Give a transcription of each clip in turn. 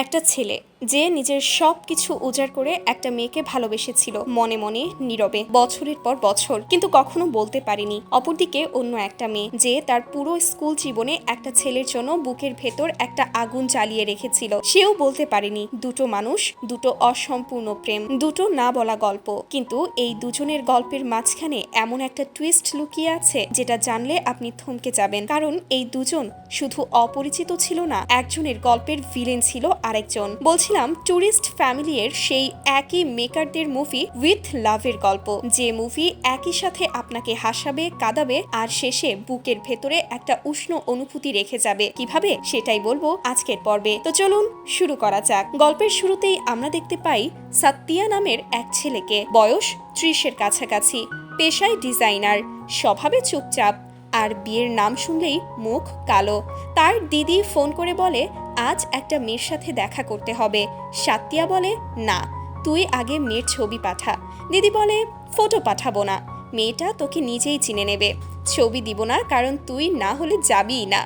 একটা ছেলে যে নিজের সব কিছু উজাড় করে একটা মেয়েকে ভালোবেসেছিল মনে মনে নীরবে বছরের পর বছর, কিন্তু কখনো বলতে পারেনি। অপরদিকে অন্য একটা মেয়ে যে তার পুরো স্কুল জীবনে একটা ছেলের জন্য বুকের ভেতর একটা আগুন জ্বালিয়ে রেখেছিল, সেও বলতে পারেনি। দুটো মানুষ, দুটো অসম্পূর্ণ প্রেম, দুটো না বলা গল্প। কিন্তু এই দুজনের গল্পের মাঝখানে এমন একটা টুইস্ট লুকিয়ে আছে যেটা জানলে আপনি থমকে যাবেন, কারণ এই দুজন শুধু অপরিচিত ছিল না, একজনের গল্পের ভিলেন ছিল আরেকজন। বলছিলাম টুরিস্ট ফ্যামিলি এর সেই একই মেকারদের মুভি উইথ লাভের গল্প, যে মুভি একই সাথে আপনাকে হাসাবে, কাঁদাবে আর শেষে বুকের ভেতরে একটা উষ্ণ অনুভূতি রেখে যাবে। কিভাবে সেটাই বলবো আজকের পর্বে। তো চলুন শুরু করা যাক। গল্পের শুরুতেই আমরা দেখতে পাই সাতিয়া নামের এক ছেলেকে, বয়স 30-এর কাছাকাছি, পেশায় ডিজাইনার, স্বভাবে চুপচাপ আর বিয়ের নাম শুনলেই মুখ কালো। তার দিদি ফোন করে বলে আজ একটা মেয়ের সাথে দেখা করতে হবে। সাতিয়া বলে না, তুই আগে মেয়ের ছবি পাঠা। দিদি বলে ফটো পাঠাবো না, মেয়েটা তোকে নিজেই চিনে নেবে। ছবি দিব না কারণ তুই না হলে যাবিই না।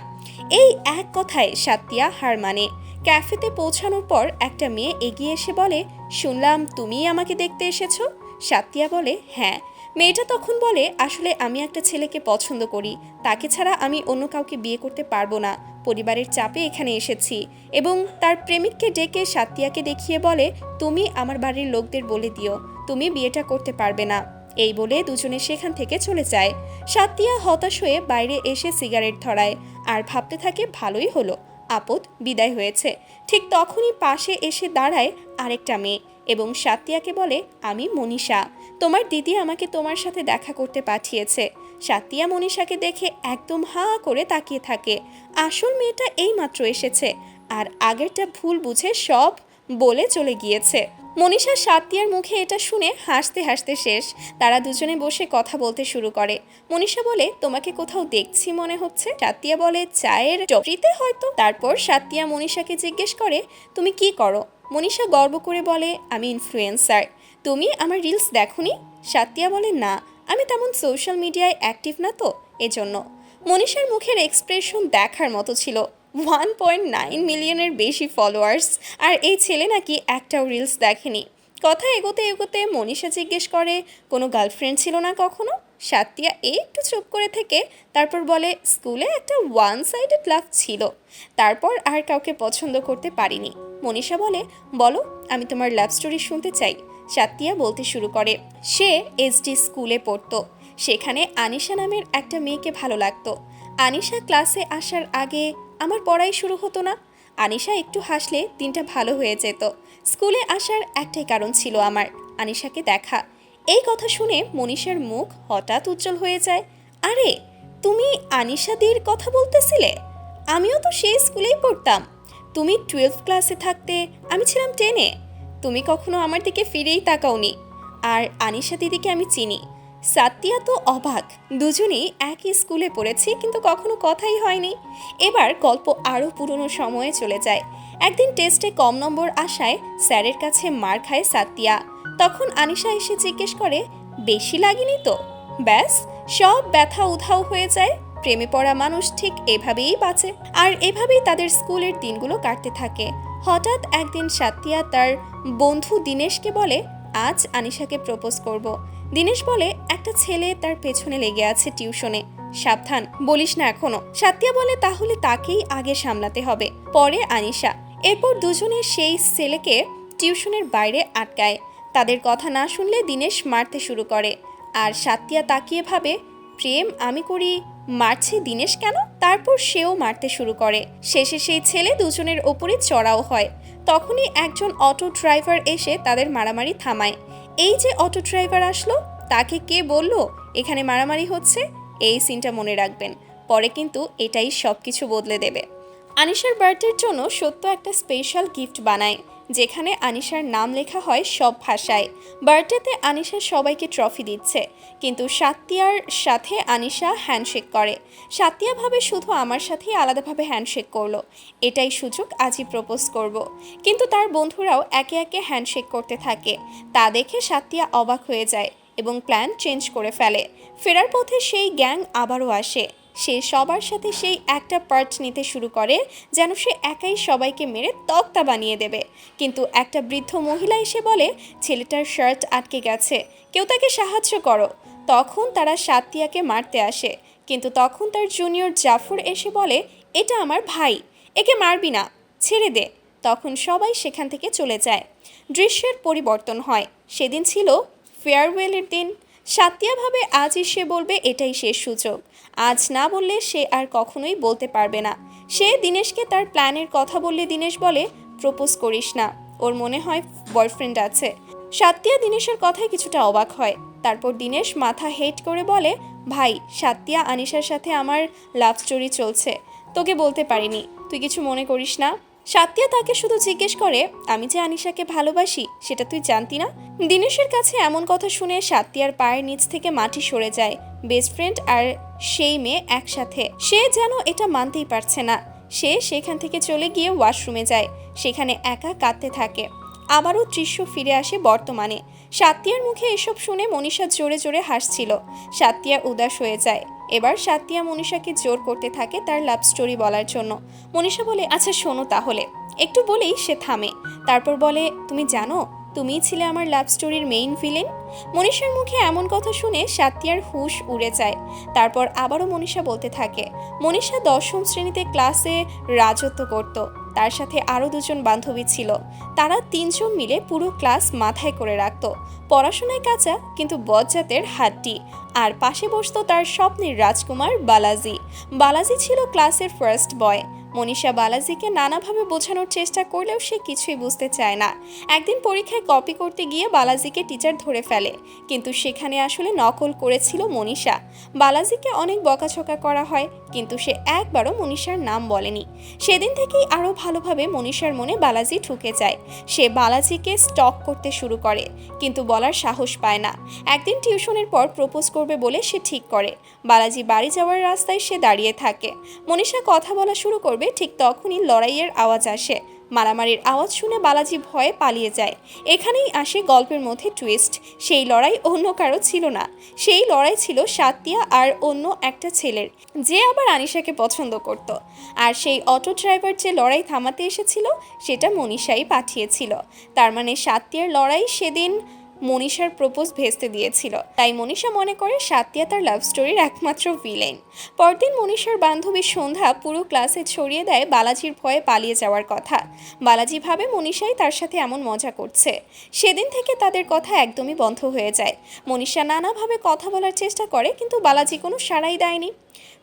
এই এক কথায় সাতিয়া হার মানে। ক্যাফেতে পৌঁছানোর পর একটা মেয়ে এগিয়ে এসে বলে শুনলাম তুমিই আমাকে দেখতে এসেছো। সাতিয়া বলে হ্যাঁ। মেয়েটা তখন বলে আসলে আমি একটা ছেলেকে পছন্দ করি, তাকে ছাড়া আমি অন্য কাউকে বিয়ে করতে পারবো না। পরিবারের চাপে এখানে এসেছি। এবং তার প্রেমিককে ডেকে সাতিয়াকে দেখিয়ে বলে তুমি আমার বাড়ির লোকদের বলে দিও তুমি বিয়েটা করতে পারবে না। এই বলে দুজনে সেখান থেকে চলে যায়। সাতিয়া হতাশ হয়ে বাইরে এসে সিগারেট ধরায় আর ভাবতে থাকে ভালোই হলো, আপদ বিদায় হয়েছে। ঠিক তখনই পাশে এসে দাঁড়ায় আরেকটা মেয়ে এবং সাতিয়াকে বলে আমি মনীষা, তোমার দিদি আমাকে তোমার সাথে দেখা করতে পাঠিয়েছে। সাতিয়া মনীষাকে দেখে একদম হা করে তাকিয়ে থাকে। আসল মেয়েটা এইমাত্র এসেছে আর আগেরটা ভুল বুঝে সব বলে চলে গিয়েছে। মনীষা সাতিয়ার মুখে এটা শুনে হাসতে হাসতে শেষ। তারা দুজনে বসে কথা বলতে শুরু করে। মনীষা বলে তোমাকে কোথাও দেখছি মনে হচ্ছে। সাতিয়া বলে চায়ের টপরিতে হয়তো। তারপর সাতিয়া মনীষাকে জিজ্ঞেস করে তুমি কি করো। মনীষা গর্ব করে বলে আমি ইনফ্লুয়েন্সার। তুমি আমার রিলস দেখোনি। সাতিয়া বলে না, আমি তেমন সোশ্যাল মিডিয়ায় অ্যাক্টিভ না তো এজন্য। মনীষার মুখের এক্সপ্রেশন দেখার মতো ছিল। 1.9 মিলিয়নের বেশি ফলোয়ার্স, আর এই ছেলে নাকি একটাও রিলস দেখেনি। কথা এগোতে এগোতে মনীষা জিজ্ঞেস করে কোনো গার্লফ্রেন্ড ছিল না কখনো। সাতিয়া একটু চুপ করে থেকে তারপর বলে স্কুলে একটা ওয়ান সাইডেড লাভ ছিল, তারপর আর কাউকে পছন্দ করতে পারিনি। মনীষা বলে বলো, আমি তোমার লাভ স্টোরি শুনতে চাই। সাতিয়া বলতে শুরু করে সে এসডি স্কুলে পড়তো। সেখানে আনিশা নামের একটা মেয়েকে ভালো লাগতো। আনিশা ক্লাসে আসার আগে আমার পড়াই শুরু হতো না। আনিশা একটু হাসলে দিনটা ভালো হয়ে যেত। স্কুলে আসার একটাই কারণ ছিল আমার, আনিশাকে দেখা। এই কথা শুনে মনীষার মুখ হঠাৎ উজ্জ্বল হয়ে যায়। আরে তুমি আনিশাদির কথা বলতেছিলে? আমিও তো সেই স্কুলেই পড়তাম। তুমি 12 ক্লাসে থাকতে আমি ছিলাম 10-এ। তুমি কখনো আমার দিকে ফিরেই তাকাওনি। আর আনিশা দিদিকে আমি চিনি। সাতিয়া তো অবাক, দুজনেই একই স্কুলে পড়েছি কিন্তু কখনো কথাই হয়নি। এবার গল্প আরও পুরনো সময়ে চলে যায়। একদিন টেস্টে কম নম্বর আসায় স্যারের কাছে মার খায় সাতিয়া। তখন আনিশা এসে জিজ্ঞেস করে বেশি লাগেনি তো। ব্যাস, সব ব্যথা উধাও হয়ে যায়। প্রেমে পড়া মানুষ ঠিক এভাবেই বাঁচে। আর এভাবেই তাদের স্কুলের দিনগুলো কাটতে থাকে। হঠাৎ একদিন সাতিয়া তার বন্ধু দিনেশকে বলে আজ আনিশাকে প্রপোজ করব। দিনেশ বলে একটা ছেলে তার পেছনে লেগে আছে টিউশনে, সাবধান, বলিস না এখনো। সাতিয়া বলে তাহলে তাকেই আগে সামলাতে হবে, পরে আনিশা। এরপর দুজনে সেই ছেলেকে টিউশনের বাইরে আটকায়। তাদের কথা না শুনলে দিনেশ মারতে শুরু করে। আর সাতিয়া তাকিয়ে ভাবে প্রেম আমি করি, মারছে দিনেশ কেন? তারপর সেও মারতে শুরু করে। শেষে সেই ছেলে দুজনের ওপরে চড়াও হয়। তখনই একজন অটো ড্রাইভার এসে তাদের মারামারি থামায়। এই যে অটো ড্রাইভার আসলো, তাকে কে বলল এখানে মারামারি হচ্ছে? এই সিনটা মনে রাখবেন, পরে কিন্তু এটাই সব কিছু বদলে দেবে। আনিশার বার্থডের জন্য সত্য একটা স্পেশাল গিফট বানায়, যেখানে আনিশার নাম লেখা হয় সব ভাষায়। বার্থডেতে আনিশা সবাইকে ট্রফি দিচ্ছে, কিন্তু সাতিয়ার সাথে আনিশা হ্যান্ডশেক করে। সাতিয়া ভাবে শুধু আমার সাথেই আলাদাভাবে হ্যান্ডশেক করলো, এটাই সুযোগ, আজই প্রপোজ করব। কিন্তু তার বন্ধুরাও একে একে হ্যান্ডশেক করতে থাকে। তা দেখে সাতিয়া অবাক হয়ে যায় এবং প্ল্যান চেঞ্জ করে ফেলে। ফেরার পথে সেই গ্যাং আবারও আসে। সে সবার সাথে সেই একটা পার্ট নিতে শুরু করে যেন সে একাই সবাইকে মেরে তক্তা বানিয়ে দেবে। কিন্তু একটা বৃদ্ধ মহিলা এসে বলে ছেলেটার শার্ট আটকে গেছে, কেউ তাকে সাহায্য করো। তখন তারা সাতিয়াকে মারতে আসে, কিন্তু তখন তার জুনিয়র জাফর এসে বলে এটা আমার ভাই, একে মারবি না, ছেড়ে দে। তখন সবাই সেখান থেকে চলে যায়। দৃশ্যের পরিবর্তন হয়। সেদিন ছিল ফেয়ারওয়েলের দিন। সাতিয়া ভাবে আজই সে বলবে, এটাই শেষ সুযোগ। আজ না বললে সে আর কখনোই বলতে পারবে না। সে দিনেশকে তার প্ল্যানের কথা বললে দিনেশ বলে প্রপোজ করিস না, ওর মনে হয় বয়ফ্রেন্ড আছে। সাতিয়া দিনেশের কথায় কিছুটা অবাক হয়। তারপর দিনেশ মাথা হেট করে বলে ভাই, সাতিয়া আনিশার সাথে আমার লাভ স্টোরি চলছে, তোকে বলতে পারিনি, তুই কিছু মনে করিস না। সাতিয়া তাকে শুধু জিজ্ঞেস করে আমি যে আনিশাকে ভালোবাসি সেটা তুই জানতি না? দিনেশের কাছে এমন কথা শুনে সাতিয়ার পায়ের নিচ থেকে মাটি সরে যায়। বেস্ট ফ্রেন্ড আর সেই মেয়ে একসাথে, সে যেন এটা মানতেই পারছে না। সে সেখান থেকে চলে গিয়ে ওয়াশরুমে যায়, সেখানে একা কাঁদতে থাকে। আবারও দৃশ্য ফিরে আসে বর্তমানে। সাতিয়ার মুখে এসব শুনে মনীষা জোরে জোরে হাসছিল। সাতিয়া উদাস হয়ে যায়। এবার সাতিয়া মনীষাকে জোর করতে থাকে তার লাভ স্টোরি বলার জন্য। মনীষা বলে আচ্ছা শোনো তাহলে। একটু বলেই সে থামে। তারপর বলে তুমি জানো তুমিই ছিলে আমার লাভ স্টোরির মেইন ভিলেন। মনীষার মুখে এমন কথা শুনে সাতিয়ার হুঁশ উড়ে যায়। তারপর আবারও মনীষা বলতে থাকে মনীষা 10ম শ্রেণীতে ক্লাসে রাজত্ব করত। তার সাথে আরও 2জন বান্ধবী ছিল। তারা 3জন মিলে পুরো ক্লাস মাথায় করে রাখত। পড়াশোনায় কাঁচা কিন্তু বজ্জাতের হাড্ডি। আর পাশে বসতো তার স্বপ্নের রাজকুমার বালাজি। বালাজি ছিল ক্লাসের ফার্স্ট বয়। মনীষা বালাজিকে নানাভাবে বোঝানোর চেষ্টা করলেও সে কিছুই বুঝতে চায় না। একদিন পরীক্ষায় কপি করতে গিয়ে বালাজিকে টিচার ধরে ফেলে, কিন্তু সেখানে আসলে নকল করেছিল মনীষা। বালাজিকে অনেক বকাঝকা করা হয়, কিন্তু সে একবারও মনীষার নাম বলেনি। সেদিন থেকেই আরও ভালোভাবে মনীষার মনে বালাজি ঢুকে যায়। সে বালাজিকে স্টক করতে শুরু করে, কিন্তু বলার সাহস পায় না। একদিন টিউশনের পর প্রপোজ করবে বলে সে ঠিক করে। বালাজি বাড়ি যাওয়ার রাস্তায় সে দাঁড়িয়ে থাকে। মনীষা কথা বলা শুরু করবে, ঠিক তখনই লড়াইয়ের আওয়াজ আসে। মারামারির আওয়াজ শুনে বালাজি ভয়ে পালিয়ে যায়। এখানেই আসে গল্পের মধ্যে টুইস্ট। সেই লড়াই অন্য কারো ছিল না, সেই লড়াই ছিল সাতিয়া আর অন্য একটা ছেলের, যে আবার আনিশাকে পছন্দ করত। আর সেই অটো ড্রাইভার যে লড়াই থামাতে এসেছিল সেটা মনীষাই পাঠিয়েছিল। তার মানে সাতিয়ার লড়াই সেদিন মনীষার প্রপোজ ভেস্তে দিয়েছিল। তাই মনীষা মনে করে সাতিয়া তার লাভ স্টোরির একমাত্র ভিলেন। পরদিন মনীষার বান্ধবী সন্ধ্যা পুরো ক্লাসে ছড়িয়ে দেয় বালাজির ভয়ে পালিয়ে যাওয়ার কথা। বালাজি ভাবে মনীষাই তার সাথে এমন মজা করছে। সেদিন থেকে তাদের কথা একদমই বন্ধ হয়ে যায়। মনীষা নানাভাবে কথা বলার চেষ্টা করে, কিন্তু বালাজি কোনো সাড়াই দেয়নি।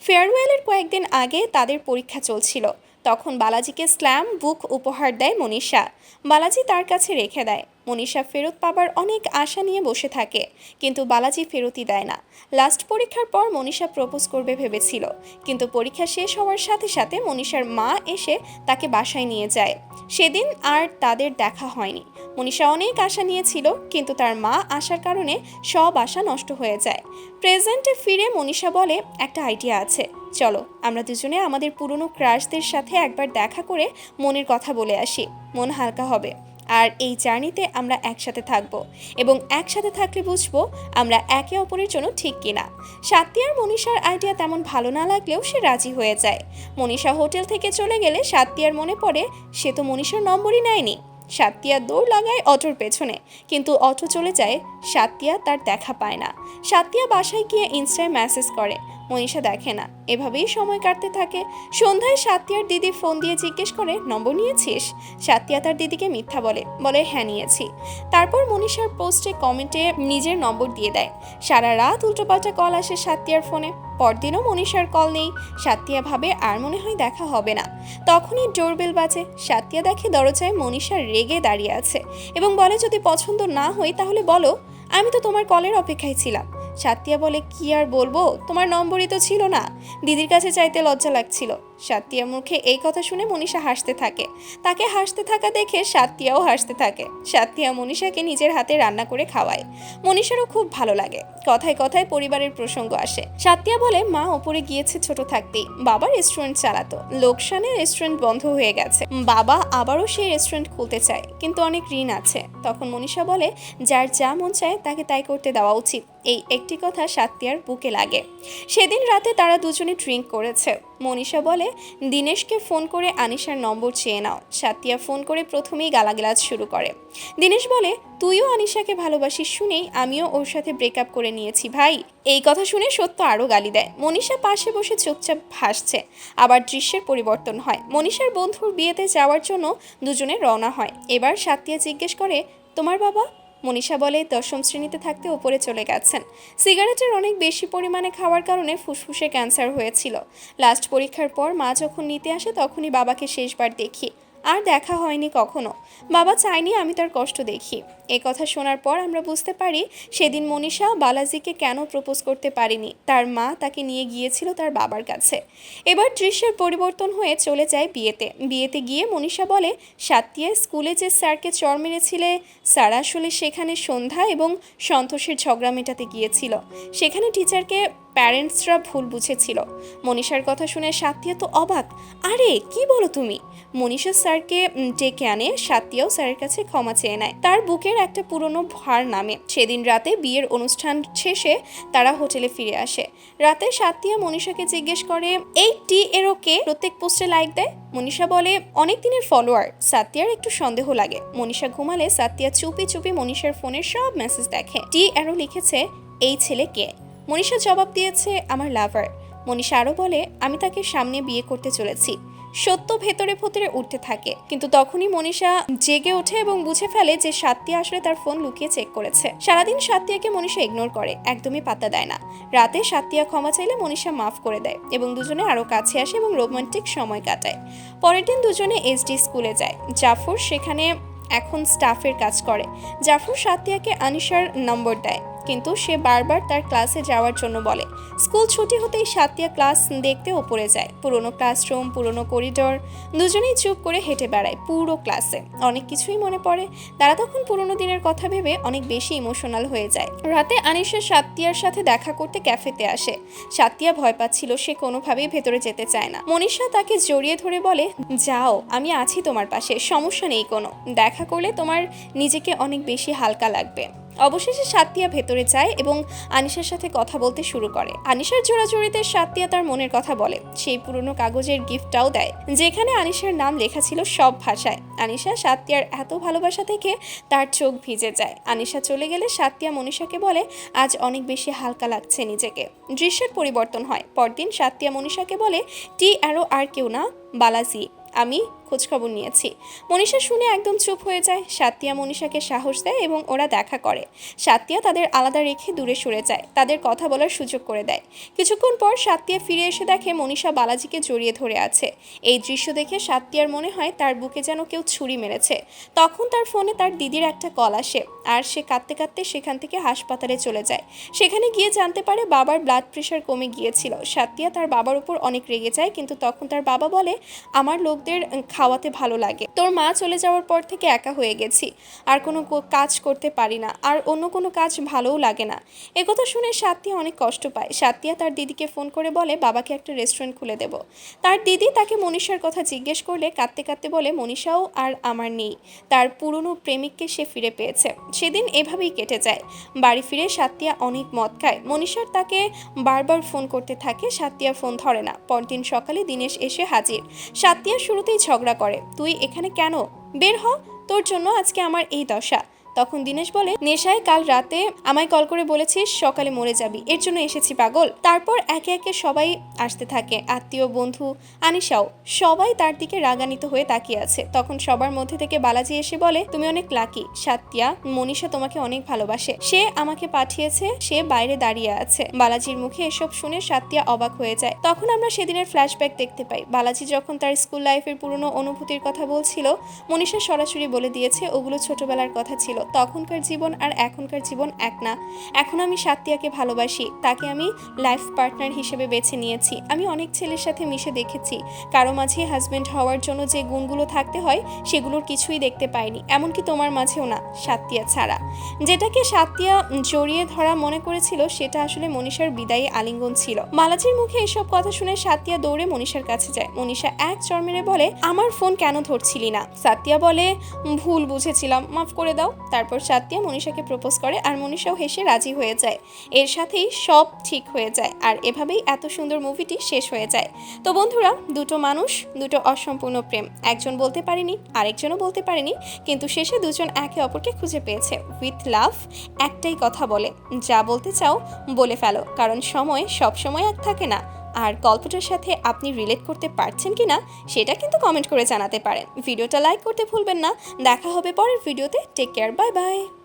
ফেয়ারওয়েলের কয়েকদিন আগে তাদের পরীক্ষা চলছিল। তখন বালাজিকে স্ল্যাম বুক উপহার দেয় মনীষা। বালাজি তার কাছে রেখে দেয়। মনীষা ফেরত পাবার অনেক আশা নিয়ে বসে থাকে, কিন্তু বালাজি ফেরতই দেয় না। লাস্ট পরীক্ষার পর মনীষা প্রপোজ করবে ভেবেছিল, কিন্তু পরীক্ষা শেষ হওয়ার সাথে সাথে মনীষার মা এসে তাকে বাসায় নিয়ে যায়। সেদিন আর তাদের দেখা হয়নি। মনীষা অনেক আশা নিয়েছিল, কিন্তু তার মা আসার কারণে সব আশা নষ্ট হয়ে যায়। প্রেজেন্টে ফিরে মনীষা বলে একটা আইডিয়া আছে, চলো আমরা দুজনে আমাদের পুরনো ক্রাশদের সাথে একবার দেখা করে মনের কথা বলে আসি, মন হালকা হবে। আর এই জার্নিতে আমরা একসাথে থাকবো, এবং একসাথে থাকলে বুঝবো আমরা একে অপরের জন্য ঠিক কিনা। সাতিয়ার মনীষার আইডিয়া তেমন ভালো না লাগলেও সে রাজি হয়ে যায়। মনীষা হোটেল থেকে চলে গেলে সাতিয়ার মনে পড়ে সে তো মনীষার নম্বরই নেয়নি। সাতিয়া দৌড় লাগায় অটোর পেছনে, কিন্তু অটো চলে যায়। সাতিয়া তার দেখা পায় না। সাতিয়া বাসায় গিয়ে ইনস্টায় মেসেজ করে, মনীষা দেখে না। এভাবেই সময় কাটতে থাকে। সন্ধ্যায় সাতিয়ার দিদি ফোন দিয়ে জিজ্ঞেস করে নম্বর নিয়েছিস? সাতিয়া তার দিদিকে মিথ্যা বলে হ্যাঁ নিয়েছি। তারপর মনীষার পোস্টে কমেন্টে নিজের নম্বর দিয়ে দেয়। সারা রাত উল্টোপাল্টা কল আসে সাতিয়ার ফোনে। পরদিনও মনীষার কল নেই। সাতিয়া ভাবে আর মনে হয় দেখা হবে না। তখনই ডোরবেল বাজে। সাতিয়া দেখে দরজায় মনীষা রেগে দাঁড়িয়ে আছে এবং বলে যদি পছন্দ না হই তাহলে বলো, আমি তো তোমার কলের অপেক্ষায় ছিলাম। সাতিয়া বলে কি আর বলবো, তোমার নম্বরই তো ছিল না। দিদির কাছে চাইতে লজ্জা লাগছিল। সাত্তিয়া মুখে এই কথা শুনে মনীষা হাসতে থাকে। তাকে হাসতে থাকা দেখে সাত্তিয়াও হাসতে থাকে। সাত্তিয়া মনীষাকে নিজের হাতে রান্না করে খাওয়ায়। মনীষারও খুব ভালো লাগে। কথায় কথায় পরিবারের প্রসঙ্গ আসে। সাত্তিয়া বলে মা ওপরে গিয়েছে ছোট থাকতেই, বাবা রেস্টুরেন্ট চালাতো, লোকসানে রেস্টুরেন্ট বন্ধ হয়ে গেছে, বাবা আবারও সেই রেস্টুরেন্ট খুলতে চায়, কিন্তু অনেক ঋণ আছে। তখন মনীষা বলে যার যা মন চায় তাকে তাই করতে দেওয়া উচিত। এই একটি কথা সাত্তিয়ার বুকে লাগে। সেদিন রাতে তারা দুজনে ড্রিঙ্ক করেছে। মনীষা বলে দিনেশকে ফোন করে আনিশার নম্বর চেয়ে নাও। সাত্তিয়া ফোন করে প্রথমেই গালাগালাজ শুরু করে। দিনেশ বলে তুইও আনিশাকে ভালোবাসিস শুনেই আমিও ওর সাথে ব্রেকআপ করে নিয়েছি ভাই। এই কথা শুনে সত্য আরও গালি দেয়। মনীষা পাশে বসে চুপচাপ হাসছে। আবার দৃশ্যের পরিবর্তন হয়। মনীষার বন্ধুর বিয়েতে যাওয়ার জন্য দুজনে রওনা হয়। এবার সাত্তিয়া জিজ্ঞেস করে তোমার বাবা? মনীষা বলে 10ম শ্রেণীতে থাকতে ওপরে চলে গেছেন। সিগারেটের অনেক বেশি পরিমাণে খাওয়ার কারণে ফুসফুসে ক্যান্সার হয়েছিল। লাস্ট পরীক্ষার পর মা যখন নিতে আসে তখনই বাবাকে শেষবার দেখি, আর দেখা হয়নি কখনো। বাবা চায়নি আমি তার কষ্ট দেখি। এ কথা শোনার পর আমরা বুঝতে পারি সেদিন মনীষা বালাজিকে কেন প্রপোজ করতে পারেনি। তার মা তাকে নিয়ে গিয়েছিল তার বাবার কাছে। এবার দৃশ্যের পরিবর্তন হয়ে চলে যায় বিয়েতে গিয়ে মনীষা বলে সাত্তিয়া স্কুলে যে স্যারকে চড় মেরেছিলে, স্যার আসলে সেখানে সন্ধ্যা এবং সন্তোষের ঝগড়া মেটাতে গিয়েছিল। সেখানে টিচারকে প্যারেন্টসরা ভুল বুঝেছিল। মনীষার কথা শুনে সাত্তিয়া তো অবাক। আরে কি বলো তুমি? মনীষা স্যারকে ডেকে আনে। সাত্তিয়াও স্যারের কাছে ক্ষমা চেয়ে নেয়। তার বুকের একটা পুরনো ভার নামে। সেদিন রাতে বিয়ের অনুষ্ঠান শেষে তারা হোটেলে ফিরে আসে। রাতে সাত্তিয়া মনীষাকে জিজ্ঞেস করে এই টি এরোকে প্রত্যেক পোস্টে লাইক দেয়? মনীষা বলে অনেক দিনের ফলোয়ার। সাত্তিয়ার একটু সন্দেহ লাগে। মনীষা ঘুমালে সাত্তিয়া চুপি চুপি মনীষার ফোনের সব মেসেজ দেখে। টি এরো লিখেছে এই ছেলে কে? মনীষা জবাব দিয়েছে আমার লাভার। মনীষা আরও বলে আমি তাকে সামনে বিয়ে করতে চলেছি। সত্য ভেতরে ভেতরে উঠতে থাকে, কিন্তু তখনই মনীষা জেগে ওঠে এবং বুঝে ফেলে যে সাত্তিয়া আসলে তার ফোন লুকিয়ে চেক করেছে। সারাদিন সাত্তিয়াকে মনীষা ইগনোর করে, একদমই পাত্তা দেয় না। রাতে সাত্তিয়া ক্ষমা চাইলে মনীষা মাফ করে দেয় এবং দুজনে আরও কাছে আসে এবং রোমান্টিক সময় কাটায়। পরের দিন দুজনে এসডি স্কুলে যায়। জাফর সেখানে এখন স্টাফের কাজ করে। জাফর সাত্তিয়াকে আনিশার নম্বর দেয়, কিন্তু সে বারবার তার ক্লাসে যাওয়ার জন্য বলে। স্কুল ছুটি হতেই সাত্তিয়া ক্লাস দেখতে ওপরে যায়। পুরনো ক্লাসরুম, পুরনো করিডোর, দুজনেই চুপ করে হেঁটে বেড়ায় পুরো ক্লাসে। অনেক কিছুই মনে পড়ে। তারা তখন পুরনো দিনের কথা ভেবে অনেক বেশি ইমোশনাল হয়ে যায়। রাতে আনিশা সাত্তিয়ার সাথে দেখা করতে ক্যাফেতে আসে। সাত্তিয়া ভয় পাচ্ছিল, সে কোনোভাবেই ভেতরে যেতে চায় না। মনীষা তাকে জড়িয়ে ধরে বলে যাও, আমি আছি তোমার পাশে, সমস্যা নেই কোনো। দেখা করলে তোমার নিজেকে অনেক বেশি হালকা লাগবে। অবশেষে সাত্তিয়া ভেতরে যায় এবং আনিশার সাথে কথা বলতে শুরু করে। আনিশার জোড়াজোড়িতে সাত্তিয়া তার মনের কথা বলে। সেই পুরনো কাগজের গিফটটাও দেয় যেখানে আনিশার নাম লেখা ছিল সব ভাষায়। আনিশা সাত্তিয়ার এত ভালোবাসা থেকে তার চোখ ভিজে যায়। আনিশা চলে গেলে সাত্তিয়া মনীষাকে বলে আজ অনেক বেশি হালকা লাগছে নিজেকে। দৃশ্যের পরিবর্তন হয়। পরদিন সাত্তিয়া মনীষাকে বলে টি অ্যারো আর কেউ না, বালাজি। আমি খোঁজখবর নিয়েছি। মনীষা শুনে একদম চুপ হয়ে যায়। সাত্তিয়া মনীষাকে সাহস দেয় এবং ওরা দেখা করে। সাত্তিয়া তাদের আলাদা রেখে দূরে সরে যায়, তাদের কথা বলার সুযোগ করে দেয়। কিছুক্ষণ পর সাত্তিয়া ফিরে এসে দেখে মনীষা বালাজিকে জড়িয়ে ধরে আছে। এই দৃশ্য দেখে সাত্তিয়ার মনে হয় তার বুকে যেন কেউ ছুরি মেরেছে। তখন তার ফোনে তার দিদির একটা কল আসে, আর সে কাঁদতে কাঁদতে সেখান থেকে হাসপাতালে চলে যায়। সেখানে গিয়ে জানতে পারে বাবার ব্লাড প্রেশার কমে গিয়েছিল। সাত্তিয়া তার বাবার উপর অনেক রেগে যায়, কিন্তু তখন তার বাবা বলে আমার লোকদের খাওয়াতে ভালো লাগে, তোর মা চলে যাওয়ার পর থেকে একা হয়ে গেছি, আর কোনো কাজ করতে পারি না, আর অন্য কোনো কাজ ভালোও লাগে না। একথা শুনে সাত্তিয়া অনেক কষ্ট পায়। সাত্তিয়া তার দিদিকে ফোন করে বলে বাবাকে একটা রেস্টুরেন্ট খুলে দেব। তার দিদি তাকে মনীষার কথা জিজ্ঞেস করলে কাঁদতে কাঁদতে বলে মনীষাও আর আমার নেই, তার পুরনো প্রেমিককে সে ফিরে পেয়েছে। সেদিন এভাবেই কেটে যায়। বাড়ি ফিরে সাত্তিয়া অনেক মদ খায়। মনীষার তাকে বারবার ফোন করতে থাকে, সাত্তিয়া ফোন ধরে না। পরদিন সকালে দিনেশ এসে হাজির। সাত্তিয়া শুরুতেই ঝগড়া করে, তুই এখানে কেন? বের হ, তোর জন্য আজকে আমার এই দশা। তখন দিনেশ বলে নেশায় কাল রাতে আমায় কল করে বলেছিস সকালে মরে যাবি, এর জন্য এসেছি পাগল। তারপর একে একে সবাই আসতে থাকে, আত্মীয়, বন্ধু, আনিশাও। সবাই তার দিকে রাগান্বিত হয়ে তাকিয়ে আছে। তখন সবার মধ্যে থেকে বালাজি এসে বলে তুমি অনেক লাকি সাত্তিয়া, মনীষা তোমাকে অনেক ভালোবাসে, সে আমাকে পাঠিয়েছে, সে বাইরে দাঁড়িয়ে আছে। বালাজির মুখে এসব শুনে সাত্তিয়া অবাক হয়ে যায়। তখন আমরা সেদিনের ফ্ল্যাশব্যাক দেখতে পাই। বালাজি যখন তার স্কুল লাইফের পুরনো অনুভূতির কথা বলছিল, মনীষা সরাসরি বলে দিয়েছে ওগুলো ছোটবেলার কথা ছিল। তখনকার জীবন আর এখনকার জীবন এক না। এখন আমি সাত্তিয়াকে ভালোবাসি, তাকে আমি লাইফ পার্টনার হিসেবে বেছে নিয়েছি। আমি অনেক ছেলের সাথে মিশে দেখেছি, কারো মাঝে হাজব্যান্ড হওয়ার জন্য যে গুণগুলো থাকতে হয় সেগুলোর কিছুই দেখতে পাইনি, এমনকি তোমার মাঝেও না, সাত্তিয়া ছাড়া। যেটাকে সাত্তিয়া জড়িয়ে ধরা মনে করেছিল সেটা আসলে মনীষার বিদায়ী আলিঙ্গন ছিল। বালাজির মুখে এসব কথা শুনে সাত্তিয়া দৌড়ে মনীষার কাছে যায়। মনীষা এক চড় মেরে বলে, আমার ফোন কেন ধরছিলি না? সাত্তিয়া বলে, ভুল বুঝেছিলাম, মাফ করে দাও। তারপর সাত্তিয়া মনীষাকে প্রপোজ করে আর মনীষাও হেসে রাজি হয়ে যায়। এর সাথেই সব ঠিক হয়ে যায় আর এভাবেই এত সুন্দর মুভিটি শেষ হয়ে যায়। তো বন্ধুরা, দুটো মানুষ, দুটো অসম্পূর্ণ প্রেম, একজন বলতে পারেনি আরেকজনও বলতে পারেনি, কিন্তু শেষে দুজন একে অপরকে খুঁজে পেয়েছে। উইথ লাভ একটাই কথা বলে, যা বলতে চাও বলে ফেলো, কারণ সময় সব সময় এক থাকে না। আর গল্পটার সাথে আপনি রিলেট করতে পারছেন কিনা সেটা কিন্তু কমেন্ট করে জানাতে পারেন। ভিডিওটা লাইক করতে ভুলবেন না। দেখা হবে পরের ভিডিওতে। Take care, bye by.